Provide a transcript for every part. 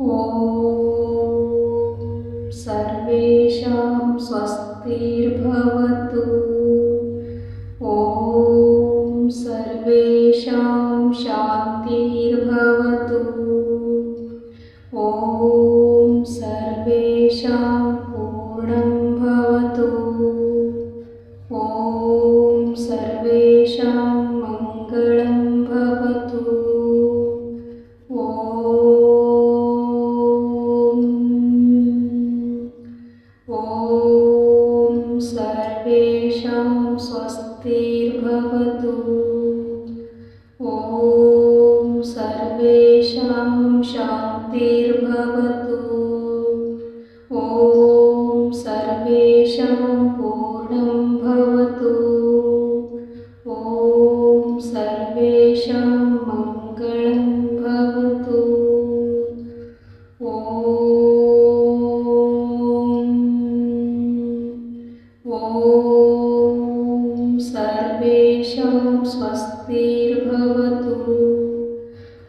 ॐ सर्वेषां स्वस्तिर्भवतु। ॐ सर्वेषां शान्तिर्भवतु। ॐ सर्वेषां पूर्णं भवतु। ॐ सर्वेषां मङ्गलं भवतु। ॐ सर्वेषां स्वस्तिर्भवतु। ॐ सर्वेषां शान्तिर्भवतु। ॐ सर्वेषां पूर्णं भवतु। ॐ सर्वेषां मङ्गलं भवतु। ॐ सर्वेषां स्वस्तिर्भवतु।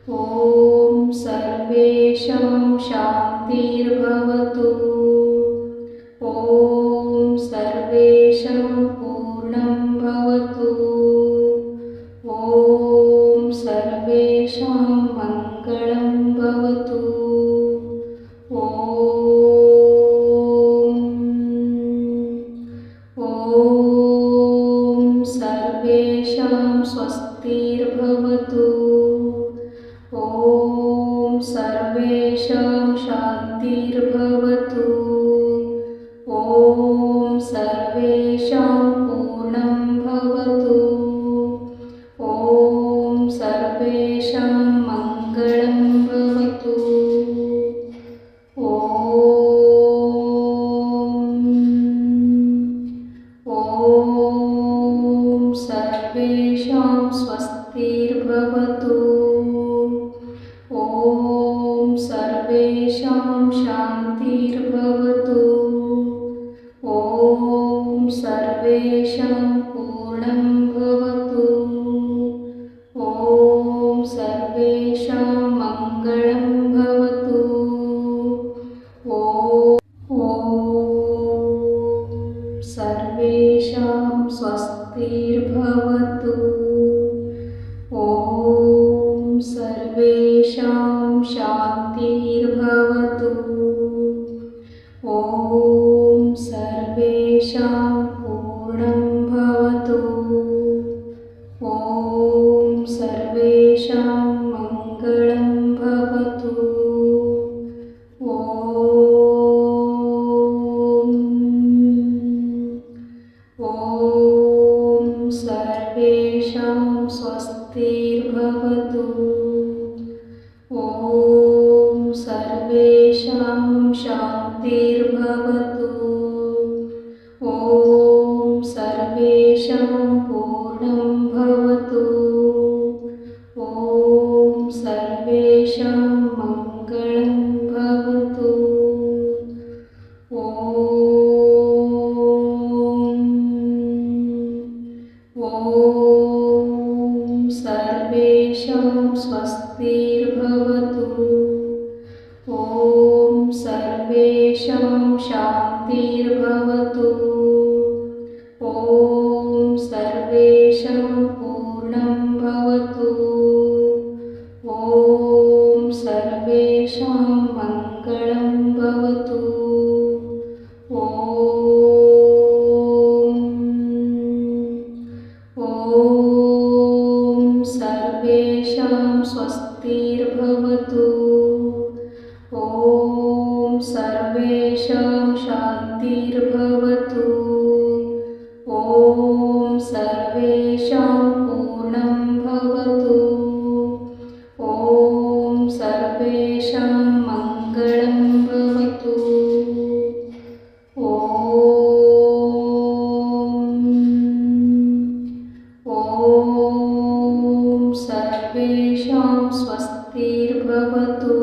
ॐ सर्वेषां शान्तिर्भवतु। ॐ सर्वेषां पूर्णं भवतु। ॐ सर्वेषां मङ्गलं भवतु। ॐ सर्वेषां स्वस्तिर्भवतु। ॐ सर्वेषां शान्तिर्भवतु। ॐ सर्वेषां पूर्णं भवतु। ॐ सर्वेषां मङ्गलं भवतु। ॐ सर्वेषां स्वस्तिर्भवतु। ॐ सर्वेषां शान्तिर्भवतु। ॐ सर्वेषां पूर्णं भवतु। ॐ सर्वेषां मङ्गलं भवतु। ॐ सर्वेषां स्वस्तिर्भवतु। ॐ सर्वेषां शान्तिर्भवतु। ॐ सर्वेषां पूर्णं भवतु। ॐ सर्वेषां मङ्गलं भवतु। ॐ सर्वेषां स्वस्तिर्भवतु। ॐ सर्वेषां शान्तिर्भवतु। ॐ सर्वेषां पूर्णं भवतु। ॐ सर्वेषां मङ्गलं भवतु। ॐ सर्वेषां स्वस्तिर्भवतु। ॐ सर्वेषां शान्तिर्भवतु। ॐ सर्वेषां पूर्णं भवतु। ॐ सर्वेषां मङ्गलं भवतु। ॐ सर्वेषां स्वस्तिर्भवतु। ॐ सर्वेषां शान्तिर्भवतु। ॐ सर्वेषां पूर्णं भवतु। ॐ सर्वेषां मङ्गलं भवतु। ॐ सर्वेषां स्वस्तिर्भवतु।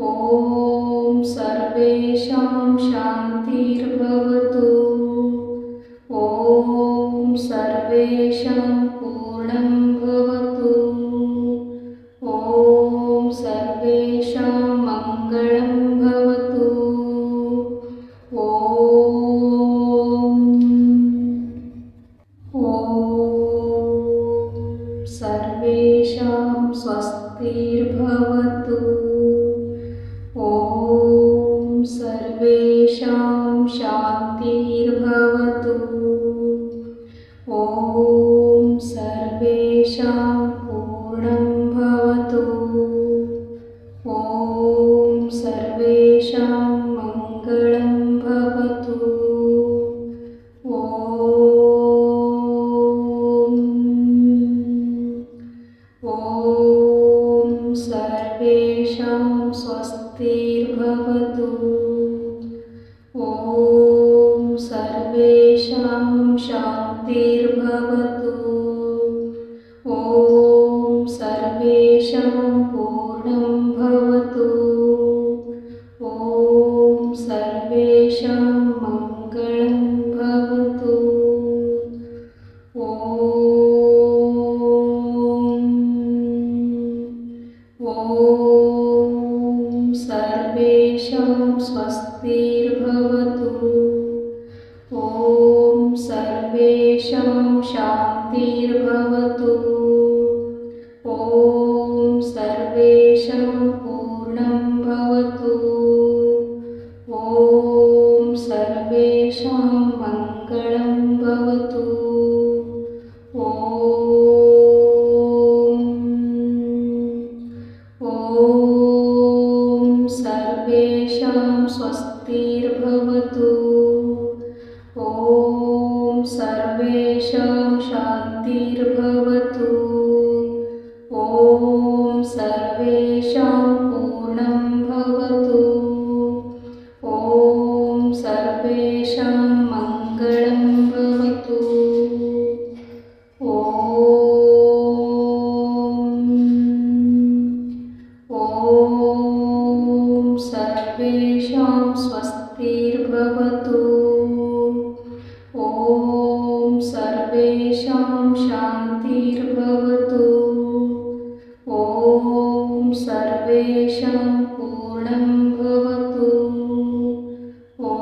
ॐ सर्वेषां शान्तिर्भवतु। ॐ सर्वेषां पूर्णं भवतु। ॐ सर्वेषां भवतु। ॐ सर्वेषां शान्तिर्भवतु। ॐ सर्वेषां पूर्णं भवतु। ॐ सर्वेषां मङ्गलं भवतु। ॐ सर्वेषां स्वस्तिर्भवतु। ॐ सर्वेषां शान्तिर्भवतु। ॐ सर्वेषां पूर्णं भवतु। ॐ सर्वेषां मङ्गलं भवतु। ॐ सर्वेषां स्वस्तिर्भवतु। ॐ सर्वेषां शान्तिर्भवतु। ॐ सर्वेषां पूर्णं भवतु। ॐ सर्वेषां मङ्गलं भवतु। ॐ सर्वेषां स्वस्तिर्भवतु। ॐ सर्वेषां शान्तिर्भवतु। ॐ सर्वेषां पूर्णं भवतु। ॐ सर्वेषां मङ्गलं भवतु। ॐ सर्वेषां स्वस्तिर्भवतु। ॐ सर्वेषां शान्तिर्भवतु। ॐ सर्वेषां पूर्णं भवतु। ॐ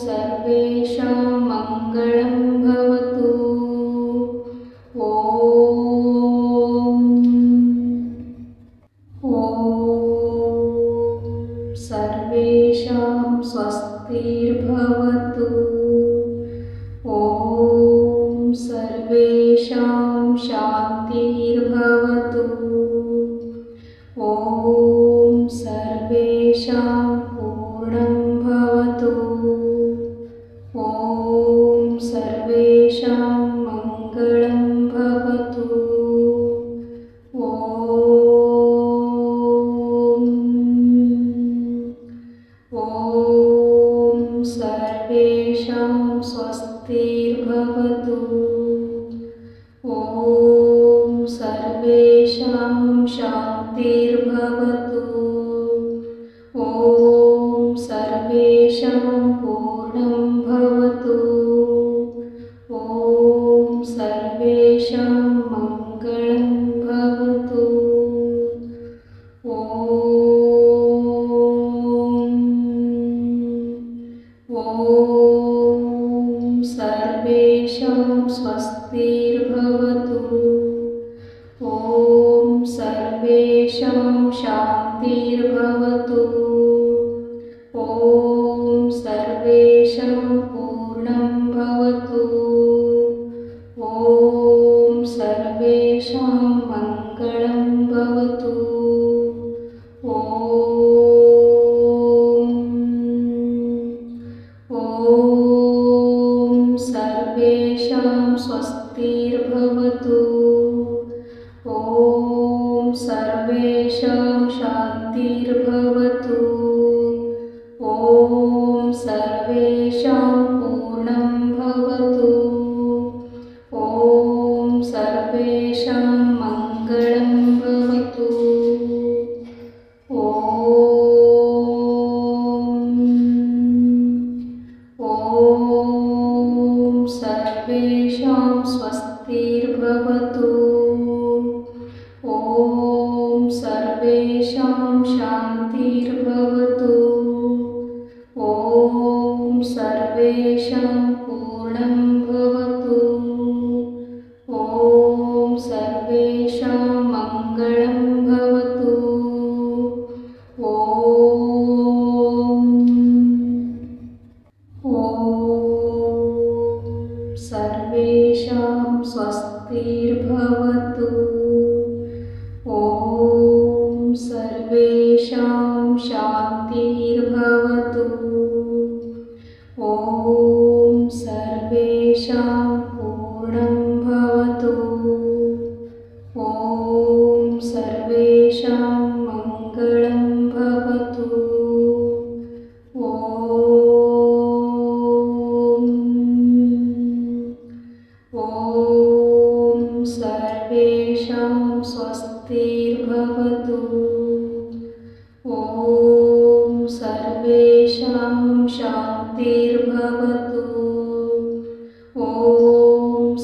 सर्वेषां मङ्गलं भवतु। ॐ सर्वेषां स्वस्तिर्भवतु। ॐ सर्वेषां शान्तिर्भवतु। ॐ सर्वेषां पूर्णं भवतु। ॐ सर्वेषां मङ्गलं भवतु। ॐ सर्वेषां स्वस्तिर्भवतु। ॐ सर्वेषां शान्तिर्भवतु। ॐ सर्वेषां पूर्णं भवतु। ॐ सर्वेषां मङ्गलं भवतु। ॐ सर्वेषां स्वस्तिर्भवतु। ॐ सर्वेषां शान्तिर्भवतु। ॐ सर्वेषां पूर्णं भवतु। ॐ सर्वेषां मङ्गलं भवतु। ॐ सर्वेषां स्वस्तिर्भवतु। ॐ सर्वेषां शान्तिर्भवतु। ॐ सर्वेषां पूर्णं भवतु। ॐ सर्वेषां मङ्गलं भवतु। ॐ सर्वेषां स्वस्तिर्भवतु। ॐ सर्वेषां शान्तिर्भवतु। ॐ सर्वेषां पूर्णं भवतु। ॐ सर्वेषां मङ्गलं भवतु। सर्वेषां शान्तिर्भवतु। ॐ सर्वेषां पूर्णं भवतु। ॐ सर्वेषां मङ्गलं भवतु। ॐ सर्वेषां स्वस्तिर्भवतु। ॐ सर्वेषां शान्तिर्भवतु। ॐ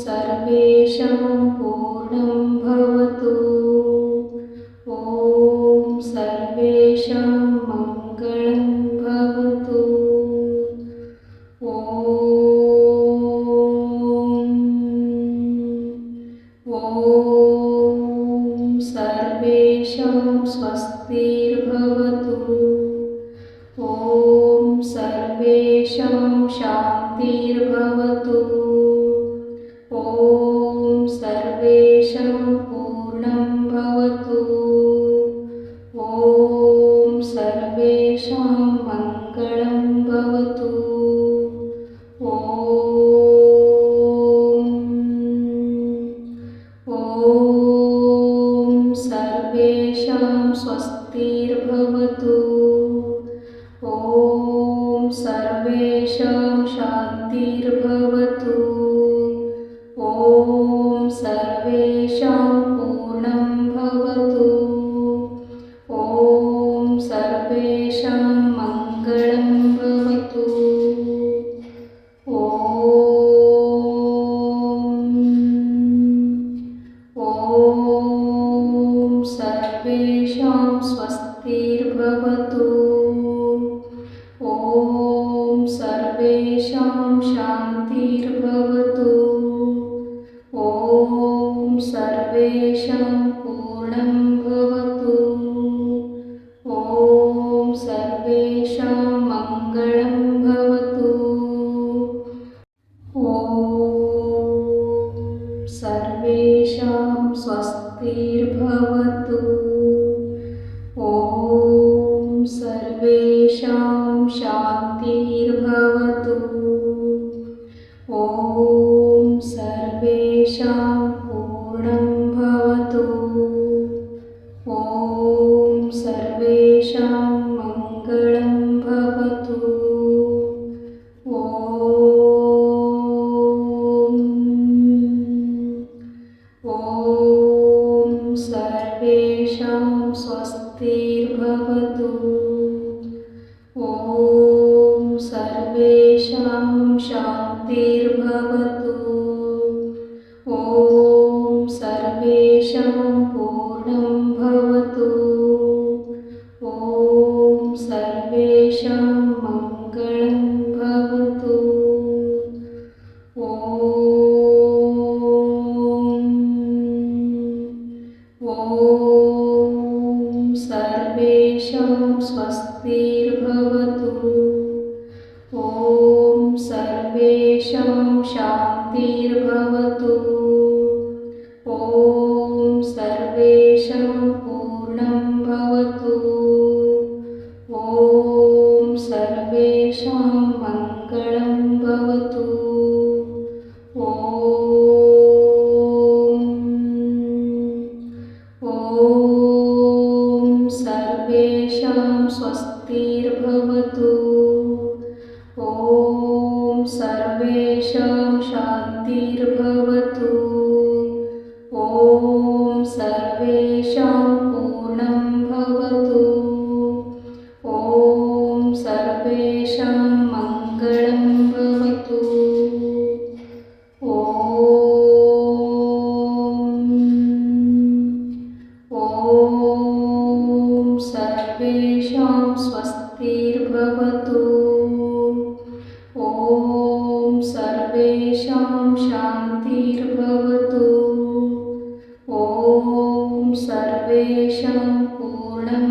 सर्वेषां पूर्णं भवतु। ॐ सर्वेषां मङ्गलं भवतु। ॐ सर्वेषां स्वस्तिर्भवतु। ॐ सर्वेषां शान्तिर्भवतु। ॐ सर्वेषां पूर्णं भवतु। ॐ सर्वेषां मङ्गलं भवतु। ॐ सर्वेषां स्वस्तिर्भवतु। ॐ सर्वेषां शान्तिर्भवतु। ॐ सर्वेषां पूर्णं भवतु। ॐ सर्वेषां मङ्गलं भवतु। ॐ सर्वेषां स्वस्तिर्भवतु। ॐ सर्वेषां शान्तिर्भवतु। ॐ सर्वेषां पूर्णं भवतु। ॐ सर्वेषां मङ्गलं भवतु। ॐ सर्वेषां स्वस्तिर्भवतु। ॐ सर्वेषां शान्तिर्भवतु। ॐ सर्वेषां पूर्णं भवतु। ॐ सर्वेषां मङ्गलं भवतु। ॐ सर्वेषां स्वस्तिर्भवतु। ॐ सर्वेषां शान्तिर्भवतु। ॐ सर्वेषां पूर्णं भवतु। ॐ सर्वेषां मङ्गलं भवतु। ॐ सर्वेषां स्वस्तिर्भवतु। ॐ सर्वेषां शान्तिर्भवतु। ॐ सर्वेषां पूर्णं भवतु। ॐ सर्वेषां मङ्गलं भवतु। ॐ सर्वेषां स्वस्तिर्भवतु। ॐ सर्वेषां शान्तिर्भवतु। ॐ सर्वेषां पूर्णं भवतु। ॐ सर्वेषां मङ्गलं भवतु। ॐ सर्वेषां स्वस्तिर्भवतु। ॐ सर्वेषां शान्तिर्भवतु। ॐ सर्वेषां पूर्णं